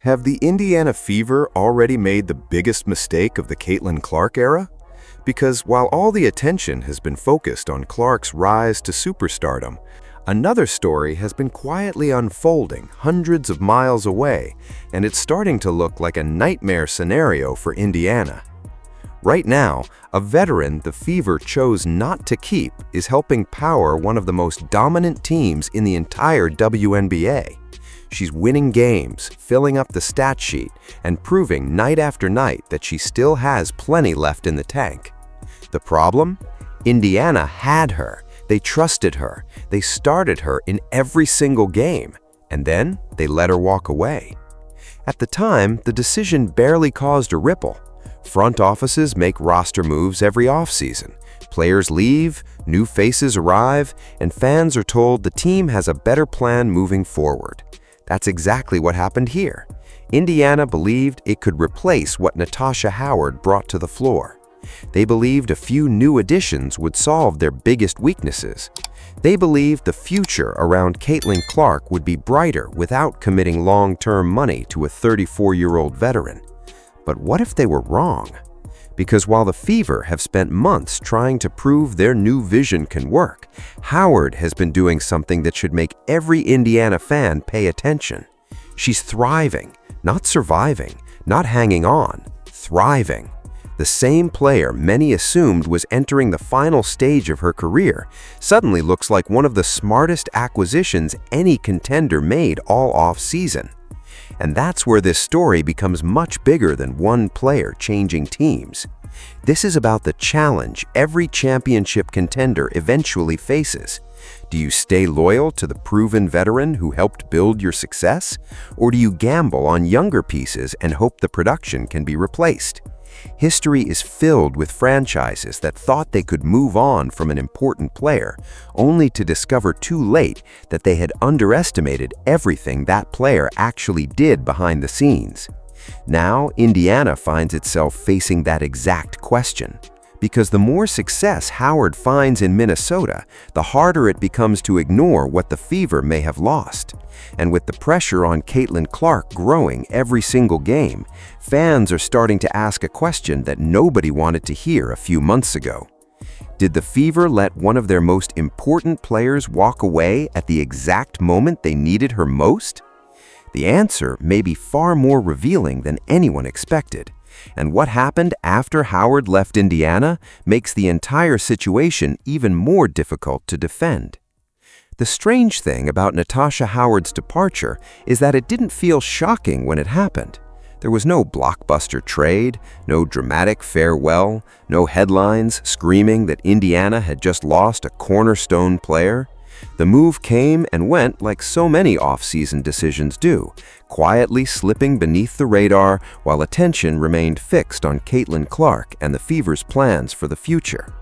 Have the Indiana Fever already made the biggest mistake of the Caitlin Clark era? Because while all the attention has been focused on Clark's rise to superstardom, another story has been quietly unfolding hundreds of miles away, and it's starting to look like a nightmare scenario for Indiana. Right now, a veteran the Fever chose not to keep is helping power one of the most dominant teams in the entire WNBA. She's winning games, filling up the stat sheet, and proving night after night that she still has plenty left in the tank. The problem? Indiana had her. They trusted her. They started her in every single game, and then they let her walk away. At the time, the decision barely caused a ripple. Front offices make roster moves every offseason. Players leave, new faces arrive, and fans are told the team has a better plan moving forward. That's exactly what happened here. Indiana believed it could replace what Natasha Howard brought to the floor. They believed a few new additions would solve their biggest weaknesses. They believed the future around Caitlin Clark would be brighter without committing long-term money to a 34-year-old veteran. But what if they were wrong? Because while the Fever have spent months trying to prove their new vision can work, Howard has been doing something that should make every Indiana fan pay attention. She's thriving, not surviving, not hanging on, thriving. The same player many assumed was entering the final stage of her career suddenly looks like one of the smartest acquisitions any contender made all off-season. And that's where this story becomes much bigger than one player changing teams. This is about the challenge every championship contender eventually faces. Do you stay loyal to the proven veteran who helped build your success? Or do you gamble on younger pieces and hope the production can be replaced? History is filled with franchises that thought they could move on from an important player, only to discover too late that they had underestimated everything that player actually did behind the scenes. Now, Indiana finds itself facing that exact question. Because the more success Howard finds in Minnesota, the harder it becomes to ignore what the Fever may have lost. And with the pressure on Caitlin Clark growing every single game, fans are starting to ask a question that nobody wanted to hear a few months ago. Did the Fever let one of their most important players walk away at the exact moment they needed her most? The answer may be far more revealing than anyone expected. And what happened after Howard left Indiana makes the entire situation even more difficult to defend. The strange thing about Natasha Howard's departure is that it didn't feel shocking when it happened. There was no blockbuster trade, no dramatic farewell, no headlines screaming that Indiana had just lost a cornerstone player. The move came and went like so many off-season decisions do, quietly slipping beneath the radar while attention remained fixed on Caitlin Clark and the Fever's plans for the future.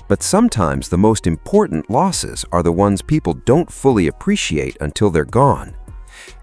But sometimes the most important losses are the ones people don't fully appreciate until they're gone.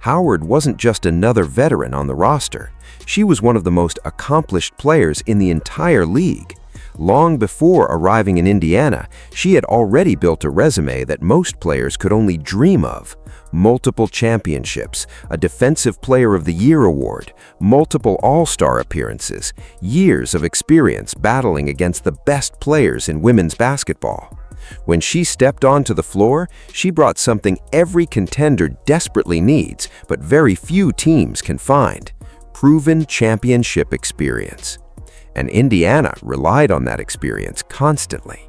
Howard wasn't just another veteran on the roster. She was one of the most accomplished players in the entire league. Long before arriving in Indiana, she had already built a resume that most players could only dream of. Multiple championships, a Defensive Player of the Year award, multiple All-Star appearances, years of experience battling against the best players in women's basketball. When she stepped onto the floor, she brought something every contender desperately needs, but very few teams can find: proven championship experience. And Indiana relied on that experience constantly.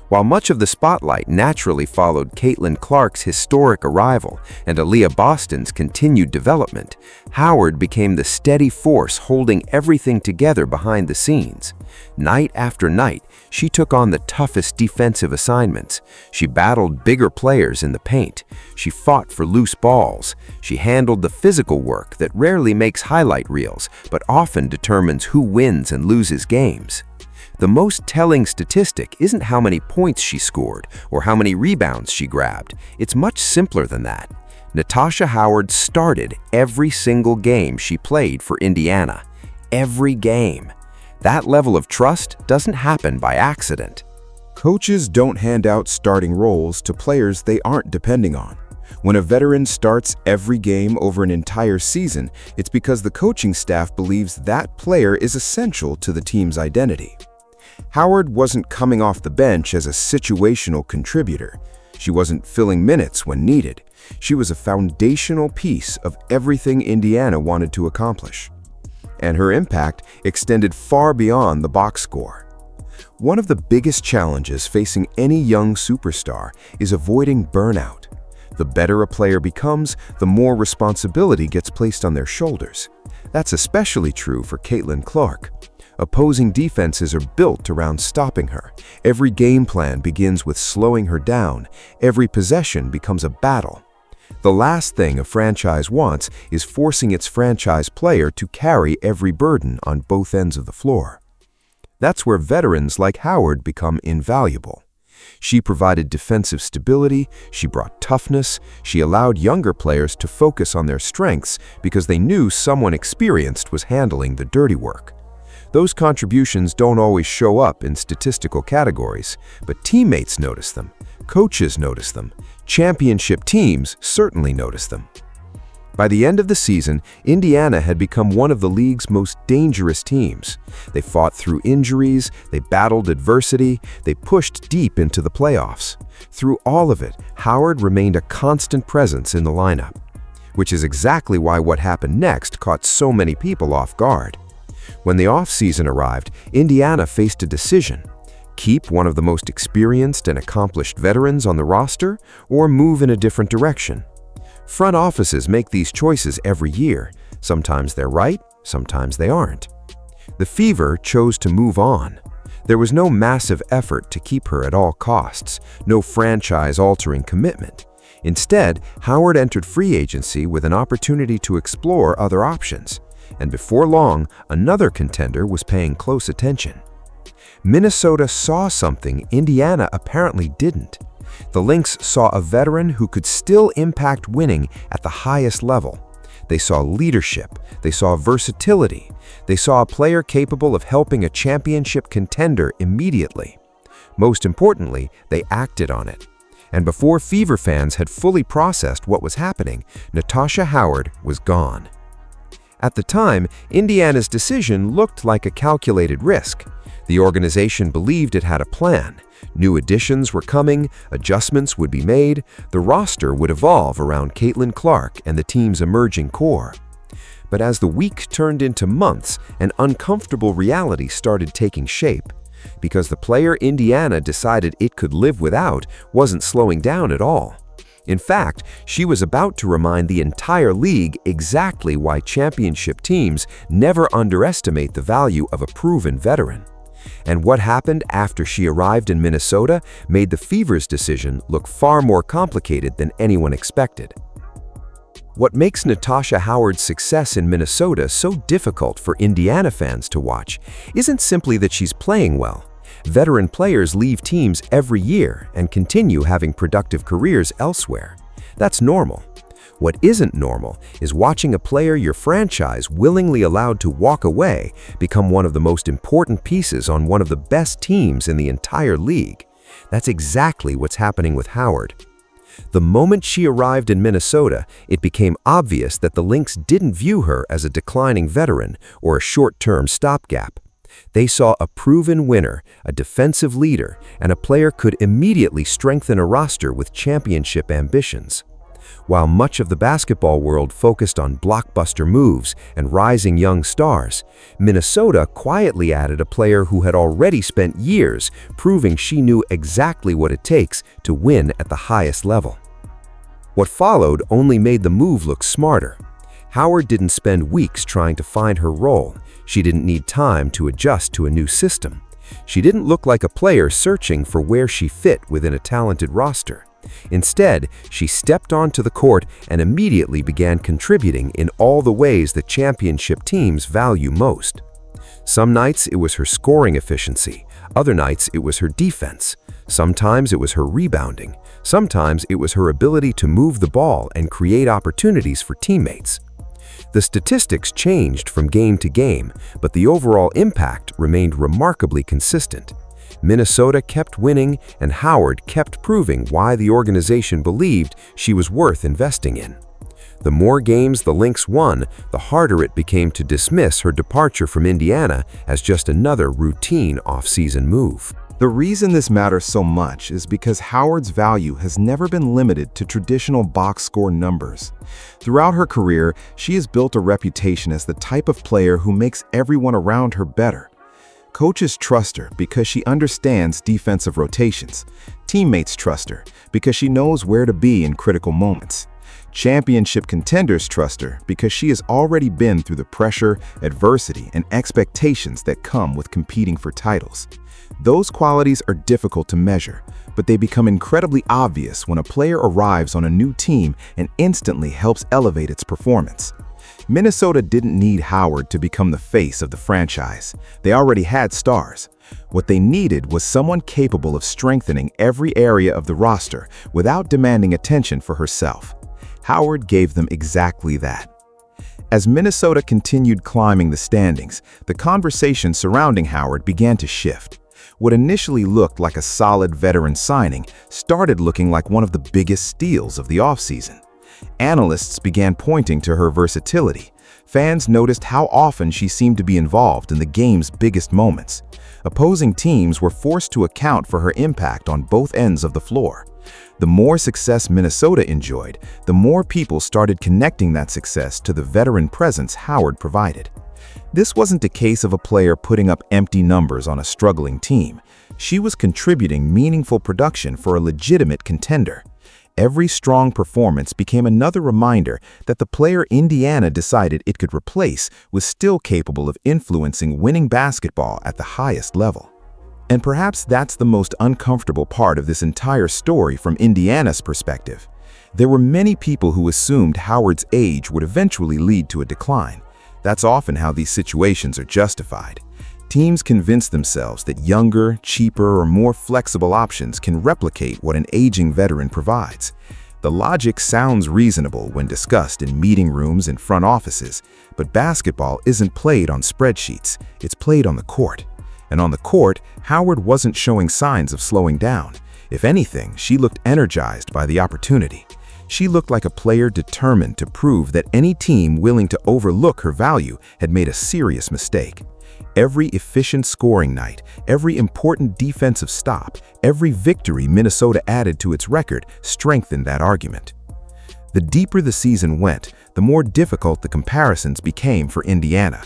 While much of the spotlight naturally followed Caitlin Clark's historic arrival and Aaliyah Boston's continued development, Howard became the steady force holding everything together behind the scenes. Night after night, she took on the toughest defensive assignments. She battled bigger players in the paint. She fought for loose balls. She handled the physical work that rarely makes highlight reels, but often determines who wins and loses games. The most telling statistic isn't how many points she scored or how many rebounds she grabbed. It's much simpler than that. Natasha Howard started every single game she played for Indiana. Every game. That level of trust doesn't happen by accident. Coaches don't hand out starting roles to players they aren't depending on. When a veteran starts every game over an entire season, it's because the coaching staff believes that player is essential to the team's identity. Howard wasn't coming off the bench as a situational contributor. She wasn't filling minutes when needed. She was a foundational piece of everything Indiana wanted to accomplish. And her impact extended far beyond the box score. One of the biggest challenges facing any young superstar is avoiding burnout. The better a player becomes, the more responsibility gets placed on their shoulders. That's especially true for Caitlin Clark. Opposing defenses are built around stopping her. Every game plan begins with slowing her down. Every possession becomes a battle. The last thing a franchise wants is forcing its franchise player to carry every burden on both ends of the floor. That's where veterans like Howard become invaluable. She provided defensive stability, she brought toughness, she allowed younger players to focus on their strengths because they knew someone experienced was handling the dirty work. Those contributions don't always show up in statistical categories, but teammates notice them, coaches notice them, championship teams certainly notice them. By the end of the season, Indiana had become one of the league's most dangerous teams. They fought through injuries, they battled adversity, they pushed deep into the playoffs. Through all of it, Howard remained a constant presence in the lineup, which is exactly why what happened next caught so many people off guard. When the offseason arrived, Indiana faced a decision: keep one of the most experienced and accomplished veterans on the roster, or move in a different direction. Front offices make these choices every year. Sometimes they're right, sometimes they aren't. The Fever chose to move on. There was no massive effort to keep her at all costs, no franchise-altering commitment. Instead, Howard entered free agency with an opportunity to explore other options. And before long, another contender was paying close attention. Minnesota saw something Indiana apparently didn't. The Lynx saw a veteran who could still impact winning at the highest level. They saw leadership, they saw versatility, they saw a player capable of helping a championship contender immediately. Most importantly, they acted on it. And before Fever fans had fully processed what was happening, Natasha Howard was gone. At the time, Indiana's decision looked like a calculated risk. The organization believed it had a plan. New additions were coming, adjustments would be made, the roster would evolve around Caitlin Clark and the team's emerging core. But as the week turned into months, an uncomfortable reality started taking shape. Because the player Indiana decided it could live without wasn't slowing down at all. In fact, she was about to remind the entire league exactly why championship teams never underestimate the value of a proven veteran. And what happened after she arrived in Minnesota made the Fever's decision look far more complicated than anyone expected. What makes Natasha Howard's success in Minnesota so difficult for Indiana fans to watch isn't simply that she's playing well. Veteran players leave teams every year and continue having productive careers elsewhere. That's normal. What isn't normal is watching a player your franchise willingly allowed to walk away become one of the most important pieces on one of the best teams in the entire league. That's exactly what's happening with Howard. The moment she arrived in Minnesota, it became obvious that the Lynx didn't view her as a declining veteran or a short-term stopgap. They saw a proven winner, a defensive leader, and a player could immediately strengthen a roster with championship ambitions. While much of the basketball world focused on blockbuster moves and rising young stars, Minnesota quietly added a player who had already spent years proving she knew exactly what it takes to win at the highest level. What followed only made the move look smarter. Howard didn't spend weeks trying to find her role. She didn't need time to adjust to a new system. She didn't look like a player searching for where she fit within a talented roster. Instead, she stepped onto the court and immediately began contributing in all the ways that championship teams value most. Some nights it was her scoring efficiency, other nights it was her defense. Sometimes it was her rebounding, sometimes it was her ability to move the ball and create opportunities for teammates. The statistics changed from game to game, but the overall impact remained remarkably consistent. Minnesota kept winning, and Howard kept proving why the organization believed she was worth investing in. The more games the Lynx won, the harder it became to dismiss her departure from Indiana as just another routine offseason move. The reason this matters so much is because Howard's value has never been limited to traditional box score numbers. Throughout her career, she has built a reputation as the type of player who makes everyone around her better. Coaches trust her because she understands defensive rotations. Teammates trust her because she knows where to be in critical moments. Championship contenders trust her because she has already been through the pressure, adversity, and expectations that come with competing for titles. Those qualities are difficult to measure, but they become incredibly obvious when a player arrives on a new team and instantly helps elevate its performance. Minnesota didn't need Howard to become the face of the franchise. They already had stars. What they needed was someone capable of strengthening every area of the roster without demanding attention for herself. Howard gave them exactly that. As Minnesota continued climbing the standings, the conversation surrounding Howard began to shift. What initially looked like a solid veteran signing started looking like one of the biggest steals of the offseason. Analysts began pointing to her versatility. Fans noticed how often she seemed to be involved in the game's biggest moments. Opposing teams were forced to account for her impact on both ends of the floor. The more success Minnesota enjoyed, the more people started connecting that success to the veteran presence Howard provided. This wasn't a case of a player putting up empty numbers on a struggling team. She was contributing meaningful production for a legitimate contender. Every strong performance became another reminder that the player Indiana decided it could replace was still capable of influencing winning basketball at the highest level. And perhaps that's the most uncomfortable part of this entire story from Indiana's perspective. There were many people who assumed Howard's age would eventually lead to a decline. That's often how these situations are justified. Teams convince themselves that younger, cheaper, or more flexible options can replicate what an aging veteran provides. The logic sounds reasonable when discussed in meeting rooms and front offices, but basketball isn't played on spreadsheets, it's played on the court. And on the court, Howard wasn't showing signs of slowing down. If anything, she looked energized by the opportunity. She looked like a player determined to prove that any team willing to overlook her value had made a serious mistake. Every efficient scoring night, every important defensive stop, every victory Minnesota added to its record strengthened that argument. The deeper the season went, the more difficult the comparisons became for Indiana.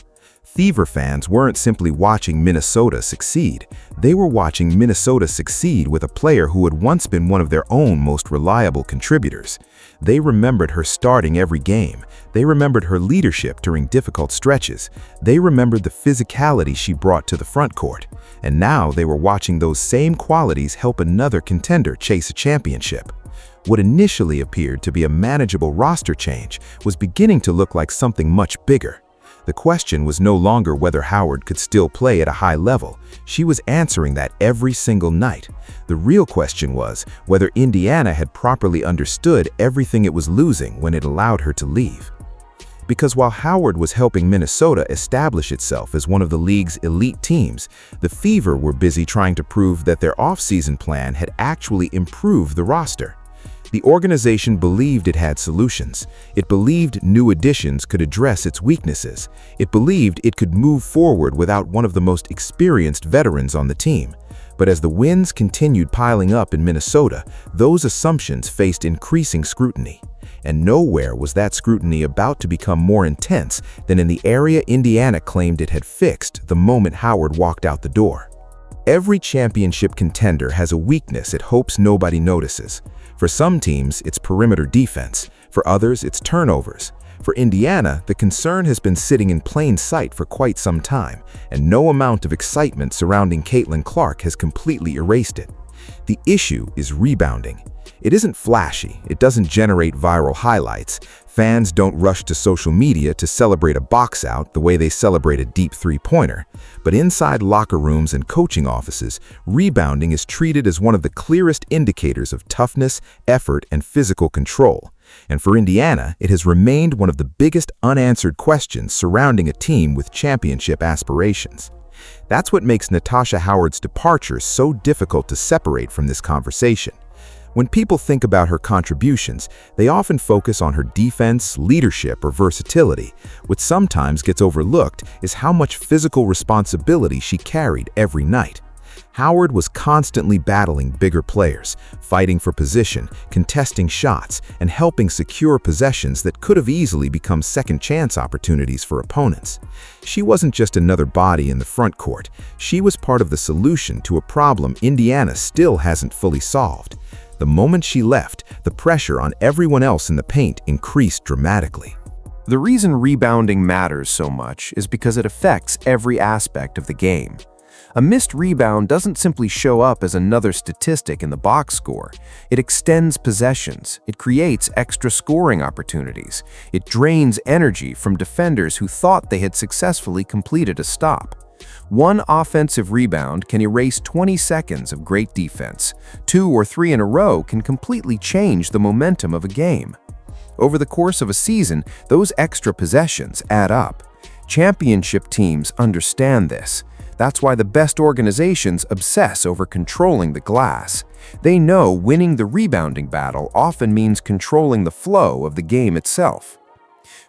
Fever fans weren't simply watching Minnesota succeed. They were watching Minnesota succeed with a player who had once been one of their own most reliable contributors. They remembered her starting every game. They remembered her leadership during difficult stretches. They remembered the physicality she brought to the front court. And now they were watching those same qualities help another contender chase a championship. What initially appeared to be a manageable roster change was beginning to look like something much bigger. The question was no longer whether Howard could still play at a high level. She was answering that every single night. The real question was whether Indiana had properly understood everything it was losing when it allowed her to leave. Because while Howard was helping Minnesota establish itself as one of the league's elite teams, the Fever were busy trying to prove that their offseason plan had actually improved the roster. The organization believed it had solutions. It believed new additions could address its weaknesses. It believed it could move forward without one of the most experienced veterans on the team. But as the wins continued piling up in Minnesota, those assumptions faced increasing scrutiny. And nowhere was that scrutiny about to become more intense than in the area Indiana claimed it had fixed the moment Howard walked out the door. Every championship contender has a weakness it hopes nobody notices. For some teams, it's perimeter defense. For others, it's turnovers. For Indiana, the concern has been sitting in plain sight for quite some time, and no amount of excitement surrounding Caitlin Clark has completely erased it. The issue is rebounding. It isn't flashy, it doesn't generate viral highlights. Fans don't rush to social media to celebrate a box out the way they celebrate a deep three-pointer. But inside locker rooms and coaching offices, rebounding is treated as one of the clearest indicators of toughness, effort, and physical control. And for Indiana, it has remained one of the biggest unanswered questions surrounding a team with championship aspirations. That's what makes Natasha Howard's departure so difficult to separate from this conversation. When people think about her contributions, they often focus on her defense, leadership, or versatility. What sometimes gets overlooked is how much physical responsibility she carried every night. Howard was constantly battling bigger players, fighting for position, contesting shots, and helping secure possessions that could have easily become second-chance opportunities for opponents. She wasn't just another body in the front court. She was part of the solution to a problem Indiana still hasn't fully solved. The moment she left, the pressure on everyone else in the paint increased dramatically. The reason rebounding matters so much is because it affects every aspect of the game. A missed rebound doesn't simply show up as another statistic in the box score. It extends possessions. It creates extra scoring opportunities. It drains energy from defenders who thought they had successfully completed a stop. One offensive rebound can erase 20 seconds of great defense. 2 or 3 in a row can completely change the momentum of a game. Over the course of a season, those extra possessions add up. Championship teams understand this. That's why the best organizations obsess over controlling the glass. They know winning the rebounding battle often means controlling the flow of the game itself.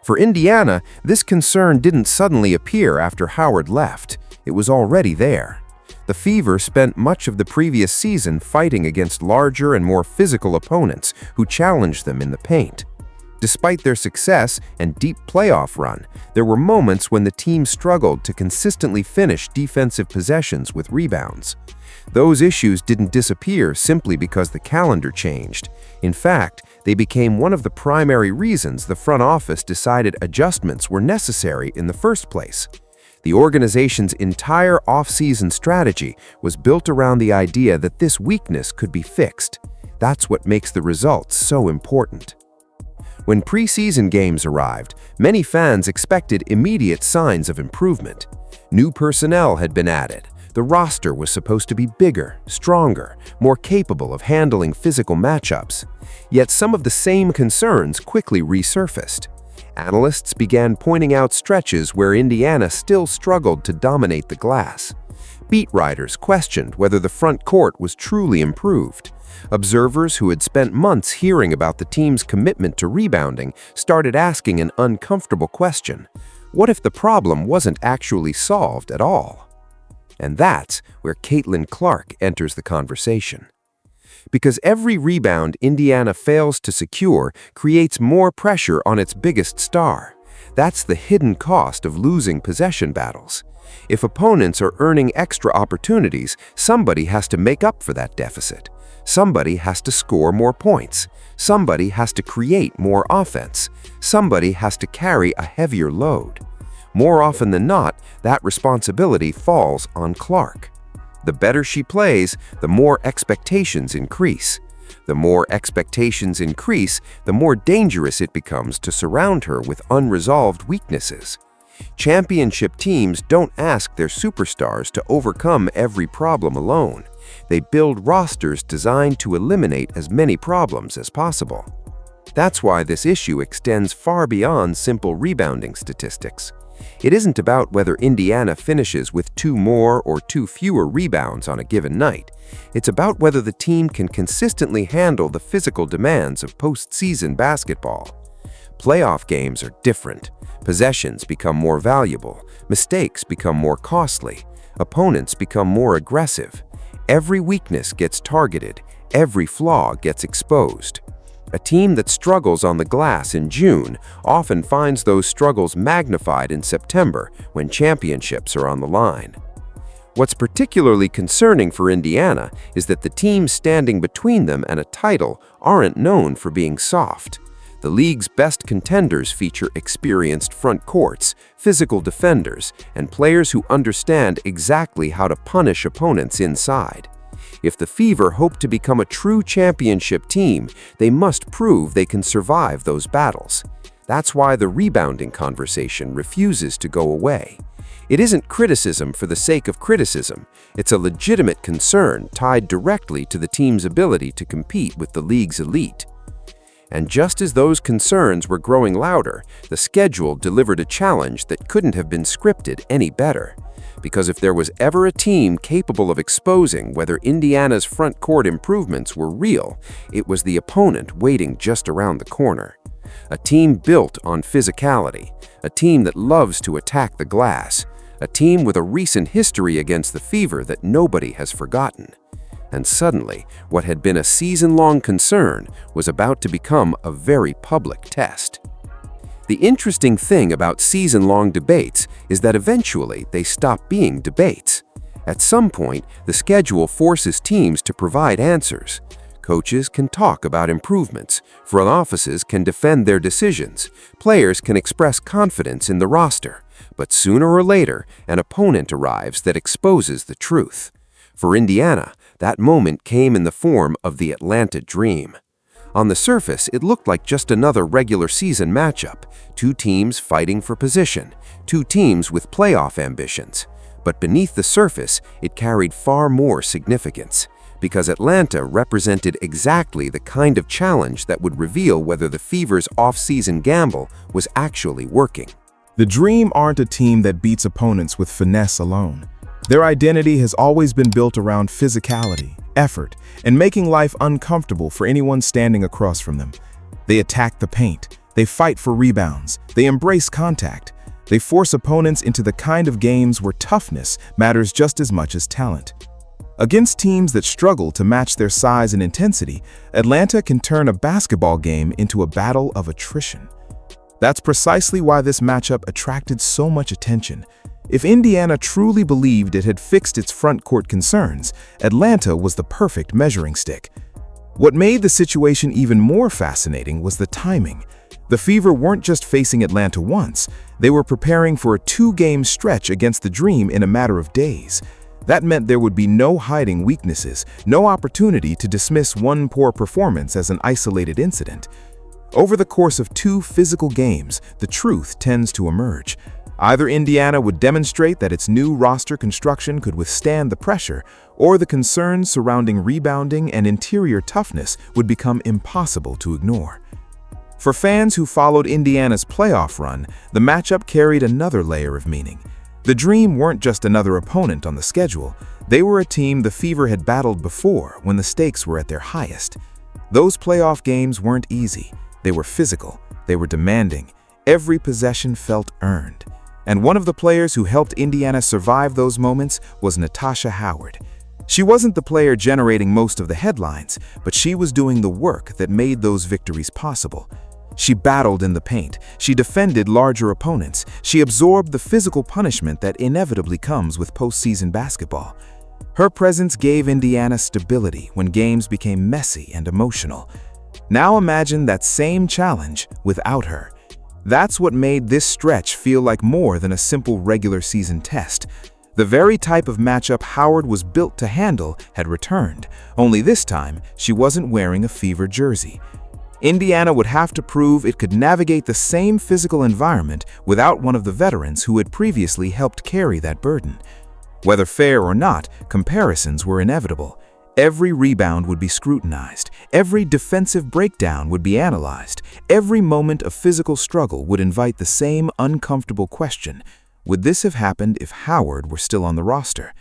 For Indiana, this concern didn't suddenly appear after Howard left. It was already there. The Fever spent much of the previous season fighting against larger and more physical opponents who challenged them in the paint. Despite their success and deep playoff run, there were moments when the team struggled to consistently finish defensive possessions with rebounds. Those issues didn't disappear simply because the calendar changed. In fact, they became one of the primary reasons the front office decided adjustments were necessary in the first place. The organization's entire offseason strategy was built around the idea that this weakness could be fixed. That's what makes the results so important. When preseason games arrived, many fans expected immediate signs of improvement. New personnel had been added. The roster was supposed to be bigger, stronger, more capable of handling physical matchups. Yet some of the same concerns quickly resurfaced. Analysts began pointing out stretches where Indiana still struggled to dominate the glass. Beat writers questioned whether the front court was truly improved. Observers who had spent months hearing about the team's commitment to rebounding started asking an uncomfortable question. What if the problem wasn't actually solved at all? And that's where Caitlin Clark enters the conversation. Because every rebound Indiana fails to secure creates more pressure on its biggest star. That's the hidden cost of losing possession battles. If opponents are earning extra opportunities, somebody has to make up for that deficit. Somebody has to score more points. Somebody has to create more offense. Somebody has to carry a heavier load. More often than not, that responsibility falls on Clark. The better she plays, the more expectations increase. The more expectations increase, the more dangerous it becomes to surround her with unresolved weaknesses. Championship teams don't ask their superstars to overcome every problem alone. They build rosters designed to eliminate as many problems as possible. That's why this issue extends far beyond simple rebounding statistics. It isn't about whether Indiana finishes with 2 more or 2 fewer rebounds on a given night. It's about whether the team can consistently handle the physical demands of postseason basketball. Playoff games are different. Possessions become more valuable. Mistakes become more costly. Opponents become more aggressive. Every weakness gets targeted. Every flaw gets exposed. A team that struggles on the glass in June often finds those struggles magnified in September when championships are on the line. What's particularly concerning for Indiana is that the teams standing between them and a title aren't known for being soft. The league's best contenders feature experienced front courts, physical defenders, and players who understand exactly how to punish opponents inside. If the Fever hope to become a true championship team, they must prove they can survive those battles. That's why the rebounding conversation refuses to go away. It isn't criticism for the sake of criticism. It's a legitimate concern tied directly to the team's ability to compete with the league's elite. And just as those concerns were growing louder, the schedule delivered a challenge that couldn't have been scripted any better. because if there was ever a team capable of exposing whether Indiana's front court improvements were real, it was the opponent waiting just around the corner. A team built on physicality, a team that loves to attack the glass, a team with a recent history against the Fever that nobody has forgotten. And suddenly, what had been a season-long concern was about to become a very public test. The interesting thing about season-long debates is that eventually they stop being debates. At some point, the schedule forces teams to provide answers. Coaches can talk about improvements, front offices can defend their decisions, players can express confidence in the roster, but sooner or later, an opponent arrives that exposes the truth. For Indiana, that moment came in the form of the Atlanta Dream. On the surface, it looked like just another regular season matchup, two teams fighting for position, two teams with playoff ambitions. But beneath the surface, it carried far more significance, because Atlanta represented exactly the kind of challenge that would reveal whether the Fever's off-season gamble was actually working. The Dream aren't a team that beats opponents with finesse alone. Their identity has always been built around physicality, effort, and making life uncomfortable for anyone standing across from them. They attack the paint, they fight for rebounds, they embrace contact, they force opponents into the kind of games where toughness matters just as much as talent. Against teams that struggle to match their size and intensity, Atlanta can turn a basketball game into a battle of attrition. That's precisely why this matchup attracted so much attention. If Indiana truly believed it had fixed its front court concerns, Atlanta was the perfect measuring stick. What made the situation even more fascinating was the timing. The Fever weren't just facing Atlanta once, they were preparing for a two-game stretch against the Dream in a matter of days. That meant there would be no hiding weaknesses, no opportunity to dismiss one poor performance as an isolated incident. Over the course of two physical games, the truth tends to emerge. Either Indiana would demonstrate that its new roster construction could withstand the pressure, or the concerns surrounding rebounding and interior toughness would become impossible to ignore. For fans who followed Indiana's playoff run, the matchup carried another layer of meaning. The Dream weren't just another opponent on the schedule, they were a team the Fever had battled before when the stakes were at their highest. Those playoff games weren't easy, they were physical, they were demanding, every possession felt earned. And one of the players who helped Indiana survive those moments was Natasha Howard. She wasn't the player generating most of the headlines, but she was doing the work that made those victories possible. She battled in the paint, she defended larger opponents, she absorbed the physical punishment that inevitably comes with postseason basketball. Her presence gave Indiana stability when games became messy and emotional. Now imagine that same challenge without her. That's what made this stretch feel like more than a simple regular season test. The very type of matchup Howard was built to handle had returned, only this time she wasn't wearing a Fever jersey. Indiana would have to prove it could navigate the same physical environment without one of the veterans who had previously helped carry that burden. Whether fair or not, comparisons were inevitable. Every rebound would be scrutinized, every defensive breakdown would be analyzed, every moment of physical struggle would invite the same uncomfortable question: would this have happened if Howard were still on the roster?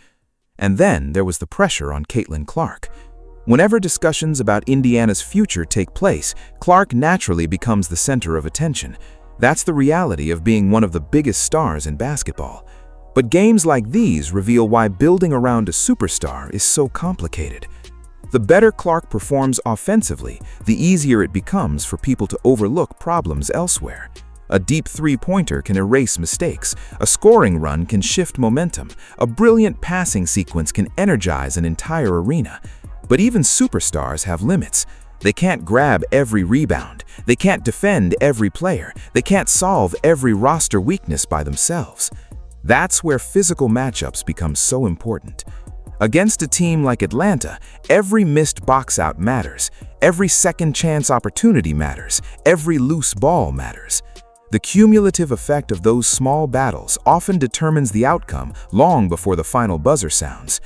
And then there was the pressure on Caitlin Clark. Whenever discussions about Indiana's future take place, Clark naturally becomes the center of attention. That's the reality of being one of the biggest stars in basketball. But games like these reveal why building around a superstar is so complicated. The better Clark performs offensively, the easier it becomes for people to overlook problems elsewhere. A deep three-pointer can erase mistakes, a scoring run can shift momentum, a brilliant passing sequence can energize an entire arena. But even superstars have limits. They can't grab every rebound, they can't defend every player, they can't solve every roster weakness by themselves. That's where physical matchups become so important. Against a team like Atlanta, every missed box-out matters, every second-chance opportunity matters, every loose ball matters. The cumulative effect of those small battles often determines the outcome long before the final buzzer sounds.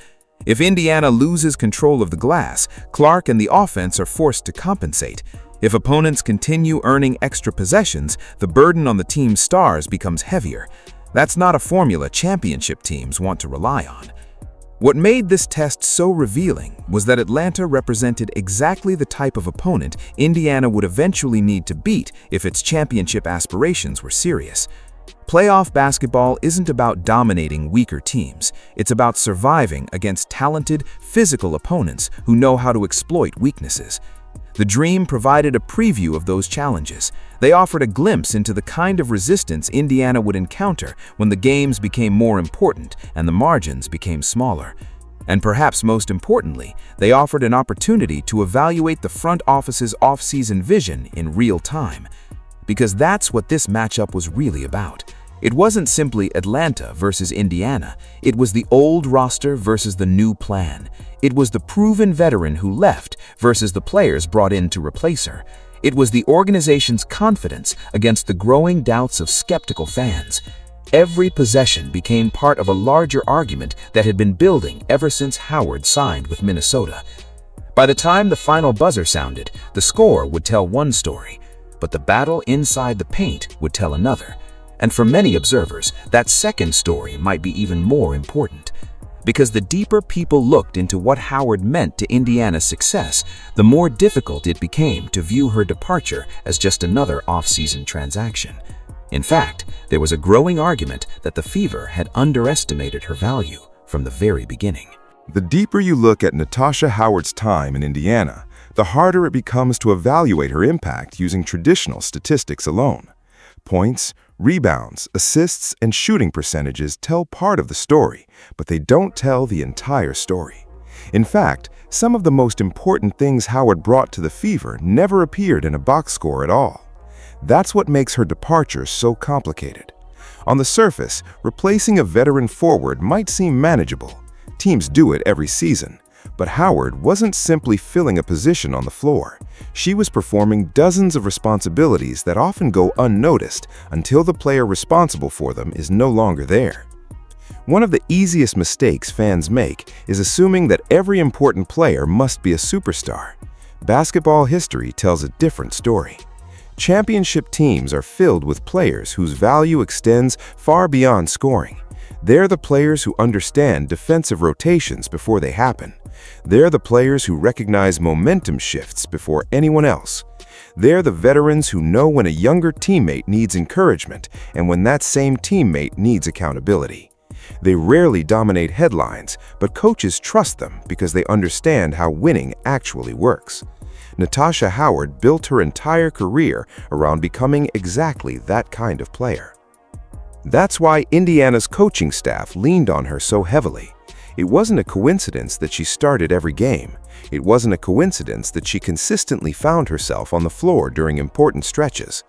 If Indiana loses control of the glass, Clark and the offense are forced to compensate. If opponents continue earning extra possessions, the burden on the team's stars becomes heavier. That's not a formula championship teams want to rely on. What made this test so revealing was that Atlanta represented exactly the type of opponent Indiana would eventually need to beat if its championship aspirations were serious. Playoff basketball isn't about dominating weaker teams. It's about surviving against talented, physical opponents who know how to exploit weaknesses. The Dream provided a preview of those challenges. They offered a glimpse into the kind of resistance Indiana would encounter when the games became more important and the margins became smaller. And perhaps most importantly, they offered an opportunity to evaluate the front office's off-season vision in real time. Because that's what this matchup was really about. It wasn't simply Atlanta versus Indiana. It was the old roster versus the new plan. It was the proven veteran who left versus the players brought in to replace her. It was the organization's confidence against the growing doubts of skeptical fans. Every possession became part of a larger argument that had been building ever since Howard signed with Minnesota. By the time the final buzzer sounded, the score would tell one story, but the battle inside the paint would tell another. And for many observers, that second story might be even more important. Because the deeper people looked into what Howard meant to Indiana's success, the more difficult it became to view her departure as just another off-season transaction. In fact, there was a growing argument that the Fever had underestimated her value from the very beginning. The deeper you look at Natasha Howard's time in Indiana, the harder it becomes to evaluate her impact using traditional statistics alone. Points, rebounds, assists, and shooting percentages tell part of the story, but they don't tell the entire story. In fact, some of the most important things Howard brought to the Fever never appeared in a box score at all. That's what makes her departure so complicated. On the surface, replacing a veteran forward might seem manageable. Teams do it every season. But Howard wasn't simply filling a position on the floor. She was performing dozens of responsibilities that often go unnoticed until the player responsible for them is no longer there. One of the easiest mistakes fans make is assuming that every important player must be a superstar. Basketball history tells a different story. Championship teams are filled with players whose value extends far beyond scoring. They're the players who understand defensive rotations before they happen. They're the players who recognize momentum shifts before anyone else. They're the veterans who know when a younger teammate needs encouragement and when that same teammate needs accountability. They rarely dominate headlines, but coaches trust them because they understand how winning actually works. Natasha Howard built her entire career around becoming exactly that kind of player. That's why Indiana's coaching staff leaned on her so heavily. It wasn't a coincidence that she started every game. It wasn't a coincidence that she consistently found herself on the floor during important stretches.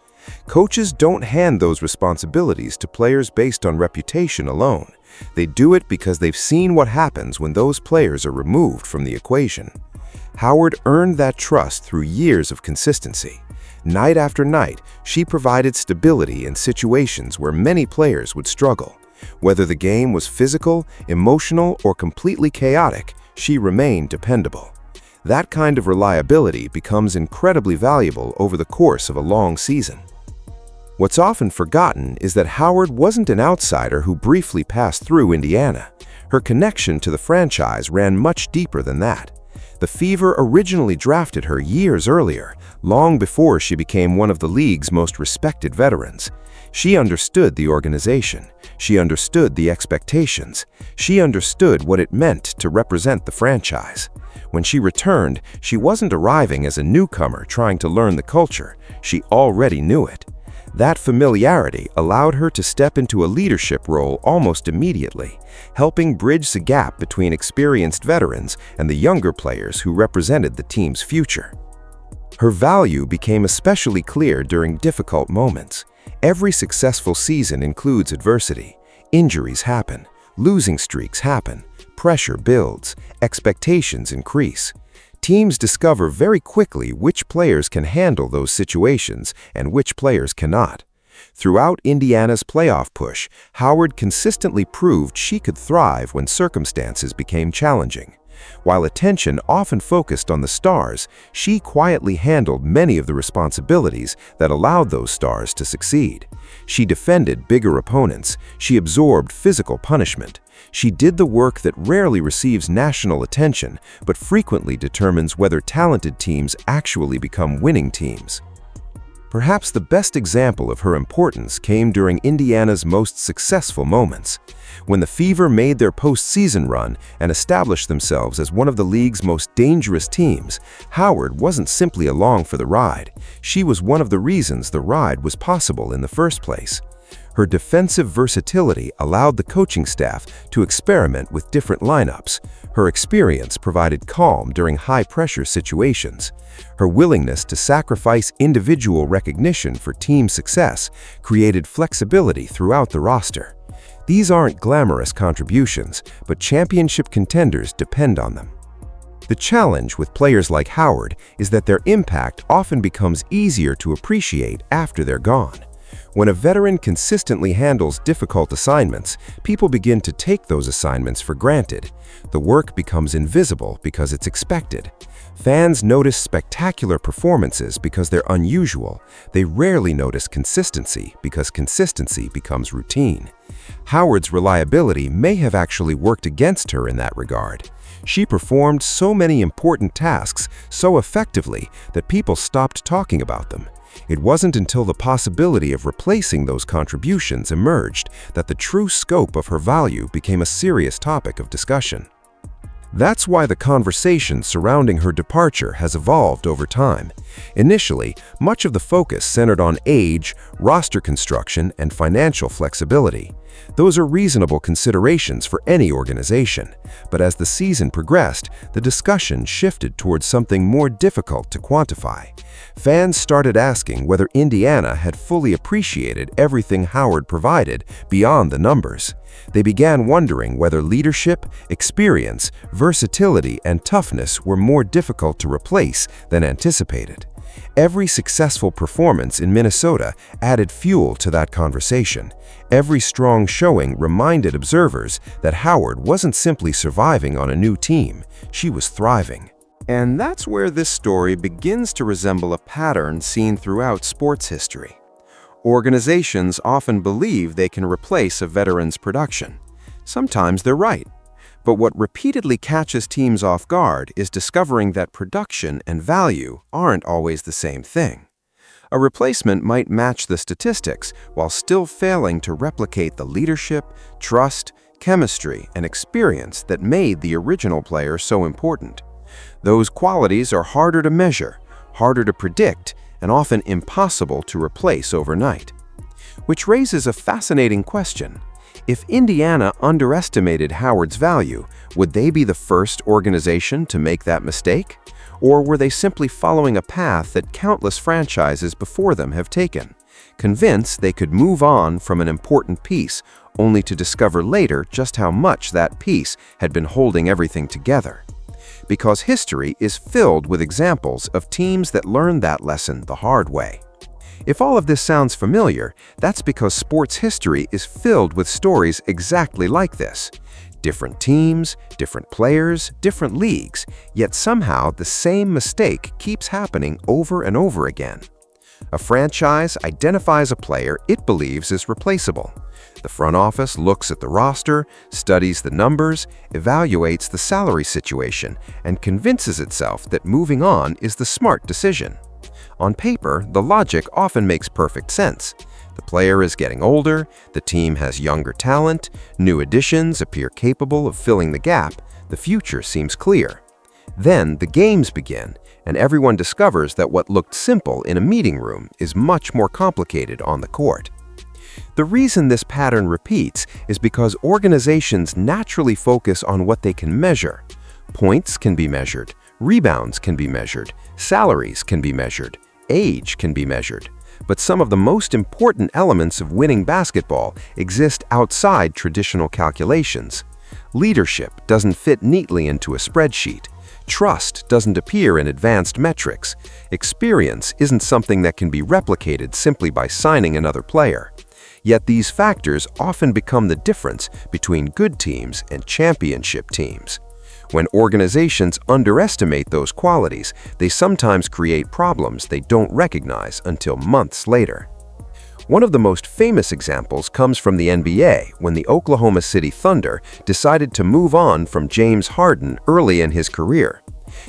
Coaches don't hand those responsibilities to players based on reputation alone. They do it because they've seen what happens when those players are removed from the equation. Howard earned that trust through years of consistency. Night after night, she provided stability in situations where many players would struggle. Whether the game was physical, emotional, or completely chaotic, she remained dependable. That kind of reliability becomes incredibly valuable over the course of a long season. What's often forgotten is that Howard wasn't an outsider who briefly passed through Indiana. Her connection to the franchise ran much deeper than that. The Fever originally drafted her years earlier, long before she became one of the league's most respected veterans. She understood the organization. She understood the expectations. She understood what it meant to represent the franchise. When she returned, she wasn't arriving as a newcomer trying to learn the culture. She already knew it. That familiarity allowed her to step into a leadership role almost immediately, helping bridge the gap between experienced veterans and the younger players who represented the team's future. Her value became especially clear during difficult moments. Every successful season includes adversity. Injuries happen, losing streaks happen, pressure builds, expectations increase. Teams discover very quickly which players can handle those situations and which players cannot. Throughout Indiana's playoff push, Howard consistently proved she could thrive when circumstances became challenging. While attention often focused on the stars, she quietly handled many of the responsibilities that allowed those stars to succeed. She defended bigger opponents. She absorbed physical punishment. She did the work that rarely receives national attention, but frequently determines whether talented teams actually become winning teams. Perhaps the best example of her importance came during Indiana's most successful moments. When the Fever made their postseason run and established themselves as one of the league's most dangerous teams, Howard wasn't simply along for the ride. She was one of the reasons the ride was possible in the first place. Her defensive versatility allowed the coaching staff to experiment with different lineups. Her experience provided calm during high-pressure situations. Her willingness to sacrifice individual recognition for team success created flexibility throughout the roster. These aren't glamorous contributions, but championship contenders depend on them. The challenge with players like Howard is that their impact often becomes easier to appreciate after they're gone. When a veteran consistently handles difficult assignments, people begin to take those assignments for granted. The work becomes invisible because it's expected. Fans notice spectacular performances because they're unusual. They rarely notice consistency because consistency becomes routine. Howard's reliability may have actually worked against her in that regard. She performed so many important tasks so effectively that people stopped talking about them. It wasn't until the possibility of replacing those contributions emerged that the true scope of her value became a serious topic of discussion. That's why the conversation surrounding her departure has evolved over time. Initially, much of the focus centered on age, roster construction, and financial flexibility. Those are reasonable considerations for any organization, but as the season progressed, the discussion shifted towards something more difficult to quantify. Fans started asking whether Indiana had fully appreciated everything Howard provided beyond the numbers. They began wondering whether leadership, experience, versatility, and toughness were more difficult to replace than anticipated. Every successful performance in Minnesota added fuel to that conversation. Every strong showing reminded observers that Howard wasn't simply surviving on a new team, she was thriving. And that's where this story begins to resemble a pattern seen throughout sports history. Organizations often believe they can replace a veteran's production. Sometimes they're right. But what repeatedly catches teams off guard is discovering that production and value aren't always the same thing. A replacement might match the statistics while still failing to replicate the leadership, trust, chemistry, and experience that made the original player so important. Those qualities are harder to measure, harder to predict, and often impossible to replace overnight. Which raises a fascinating question. If Indiana underestimated Howard's value, would they be the first organization to make that mistake? Or were they simply following a path that countless franchises before them have taken, convinced they could move on from an important piece, only to discover later just how much that piece had been holding everything together? Because history is filled with examples of teams that learned that lesson the hard way. If all of this sounds familiar, that's because sports history is filled with stories exactly like this. Different teams, different players, different leagues, yet somehow the same mistake keeps happening over and over again. A franchise identifies a player it believes is replaceable. The front office looks at the roster, studies the numbers, evaluates the salary situation, and convinces itself that moving on is the smart decision. On paper, the logic often makes perfect sense. The player is getting older, the team has younger talent, new additions appear capable of filling the gap, the future seems clear. Then the games begin, and everyone discovers that what looked simple in a meeting room is much more complicated on the court. The reason this pattern repeats is because organizations naturally focus on what they can measure. Points can be measured, rebounds can be measured, salaries can be measured, age can be measured. But some of the most important elements of winning basketball exist outside traditional calculations. Leadership doesn't fit neatly into a spreadsheet. Trust doesn't appear in advanced metrics. Experience isn't something that can be replicated simply by signing another player. Yet these factors often become the difference between good teams and championship teams. When organizations underestimate those qualities, they sometimes create problems they don't recognize until months later. One of the most famous examples comes from the NBA when the Oklahoma City Thunder decided to move on from James Harden early in his career.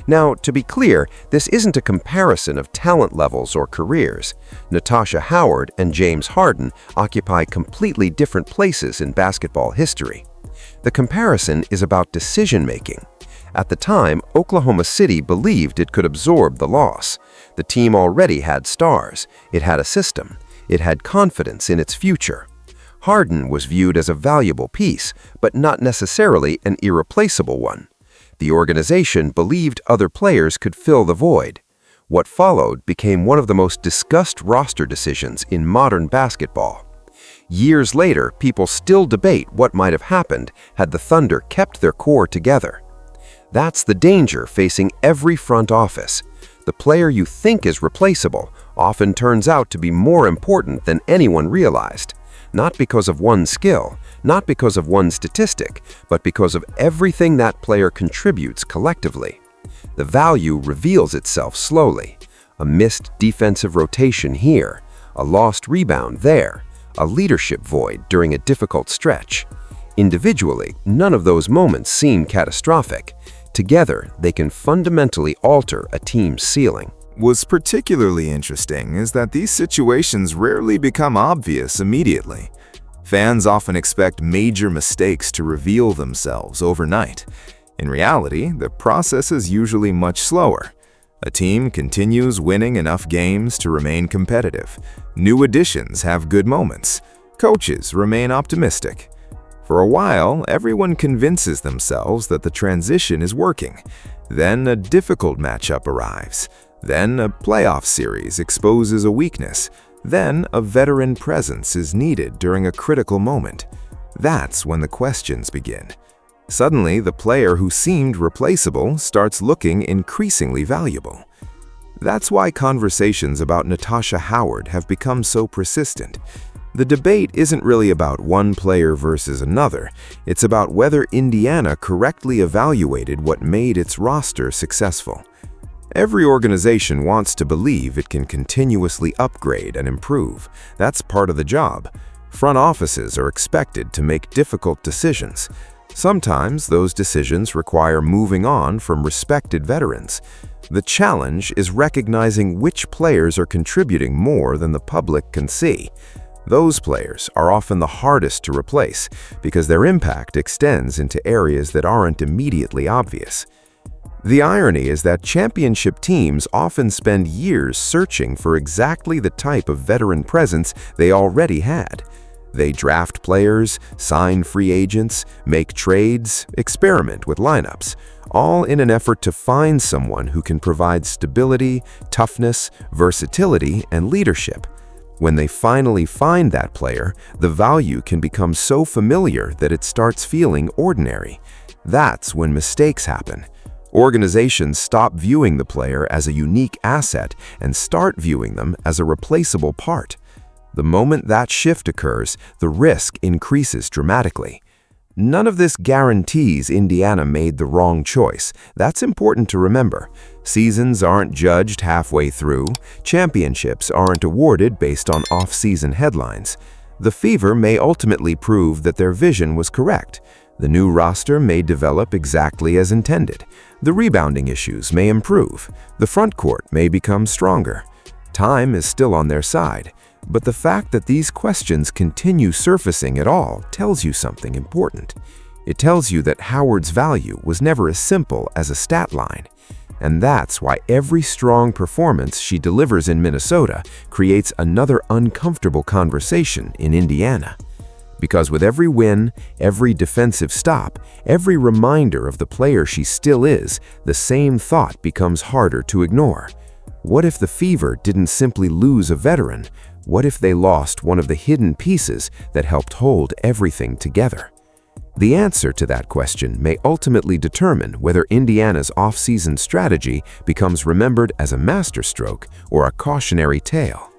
Now, to be clear, this isn't a comparison of talent levels or careers. Natasha Howard and James Harden occupy completely different places in basketball history. The comparison is about decision-making. At the time, Oklahoma City believed it could absorb the loss. The team already had stars. It had a system. It had confidence in its future. Harden was viewed as a valuable piece, but not necessarily an irreplaceable one. The organization believed other players could fill the void. What followed became one of the most discussed roster decisions in modern basketball. Years later, people still debate what might have happened had the Thunder kept their core together. That's the danger facing every front office. The player you think is replaceable often turns out to be more important than anyone realized, not because of one skill, not because of one statistic, but because of everything that player contributes collectively. The value reveals itself slowly. A missed defensive rotation here, a lost rebound there, a leadership void during a difficult stretch. Individually, none of those moments seem catastrophic. Together, they can fundamentally alter a team's ceiling. What's particularly interesting is that these situations rarely become obvious immediately. Fans often expect major mistakes to reveal themselves overnight. In reality, the process is usually much slower. A team continues winning enough games to remain competitive. New additions have good moments. Coaches remain optimistic. For a while, everyone convinces themselves that the transition is working. Then a difficult matchup arrives. Then a playoff series exposes a weakness. Then a veteran presence is needed during a critical moment. That's when the questions begin. Suddenly, the player who seemed replaceable starts looking increasingly valuable. That's why conversations about Natasha Howard have become so persistent. The debate isn't really about one player versus another. It's about whether Indiana correctly evaluated what made its roster successful. Every organization wants to believe it can continuously upgrade and improve. That's part of the job. Front offices are expected to make difficult decisions. Sometimes those decisions require moving on from respected veterans. The challenge is recognizing which players are contributing more than the public can see. Those players are often the hardest to replace because their impact extends into areas that aren't immediately obvious. The irony is that championship teams often spend years searching for exactly the type of veteran presence they already had. They draft players, sign free agents, make trades, experiment with lineups, all in an effort to find someone who can provide stability, toughness, versatility, and leadership. When they finally find that player, the value can become so familiar that it starts feeling ordinary. That's when mistakes happen. Organizations stop viewing the player as a unique asset and start viewing them as a replaceable part. The moment that shift occurs, the risk increases dramatically. None of this guarantees Indiana made the wrong choice. That's important to remember. Seasons aren't judged halfway through. Championships aren't awarded based on off-season headlines. The Fever may ultimately prove that their vision was correct. The new roster may develop exactly as intended. The rebounding issues may improve. The frontcourt may become stronger. Time is still on their side. But the fact that these questions continue surfacing at all tells you something important. It tells you that Howard's value was never as simple as a stat line. And that's why every strong performance she delivers in Minnesota creates another uncomfortable conversation in Indiana. Because with every win, every defensive stop, every reminder of the player she still is, the same thought becomes harder to ignore. What if the Fever didn't simply lose a veteran? What if they lost one of the hidden pieces that helped hold everything together? The answer to that question may ultimately determine whether Indiana's off-season strategy becomes remembered as a masterstroke or a cautionary tale.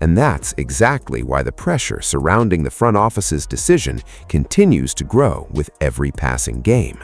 And that's exactly why the pressure surrounding the front office's decision continues to grow with every passing game.